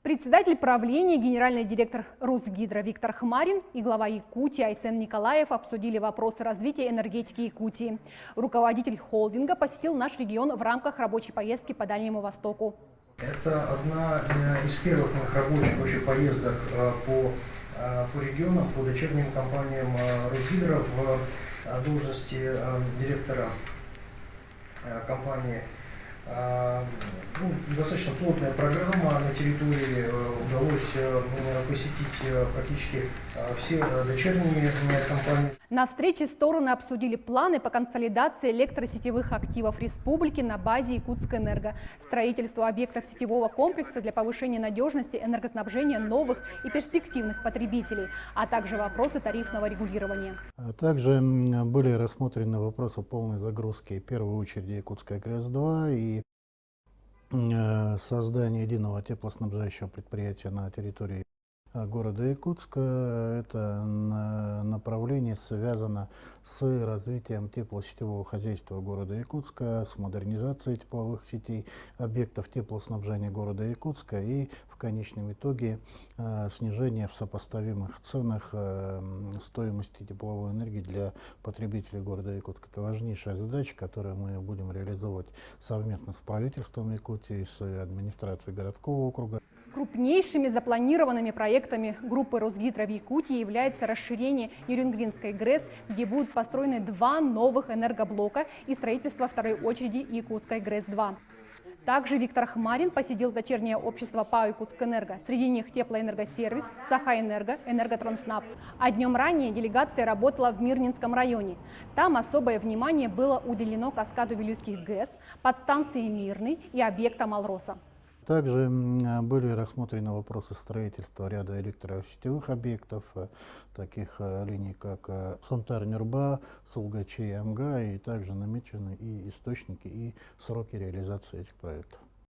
Председатель правления, генеральный директор Русгидро Виктор Хмарин и глава Якутии Айсен Николаев обсудили вопросы развития энергетики Якутии. Руководитель холдинга посетил наш регион в рамках рабочей поездки по Дальнему Востоку. Это одна из первых моих рабочих вообще поездок по регионам, по дочерним компаниям Русгидро в должности директора компании. Достаточно плотная программа на территории, удалось посетить практически все дочерние компании. На встрече стороны обсудили планы по консолидации электросетевых активов республики на базе Якутскэнерго, строительство объектов сетевого комплекса для повышения надежности энергоснабжения новых и перспективных потребителей, а также вопросы тарифного регулирования. Также были рассмотрены вопросы полной загрузки в первую очередь Якутская ГРЭС-2 и создание единого теплоснабжающего предприятия на территории города Якутска. Это направление связано с развитием теплосетевого хозяйства города Якутска, с модернизацией тепловых сетей, объектов теплоснабжения города Якутска и в конечном итоге снижение в сопоставимых ценах стоимости тепловой энергии для потребителей города Якутска. Это важнейшая задача, которую мы будем реализовывать совместно с правительством Якутии, с администрацией городского округа. Крупнейшими запланированными проектами группы Русгидро в Якутии является расширение Нерюнгринской ГРЭС, где будут построены 2 новых энергоблока и строительство второй очереди Якутской ГРЭС-2. Также Виктор Хмарин посетил дочернее общество ПАО Якутскэнерго, среди них Теплоэнергосервис, Сахаэнерго, Энерготранснаб. А днем ранее делегация работала в Мирнинском районе. Там особое внимание было уделено каскаду Вилюйских ГЭС, подстанции Мирный и объектам Алроса. Также были рассмотрены вопросы строительства ряда электросетевых объектов, таких линий, как Сонтар-Нюрба, Сулгачи-Амга, и также намечены и источники, и сроки реализации этих проектов.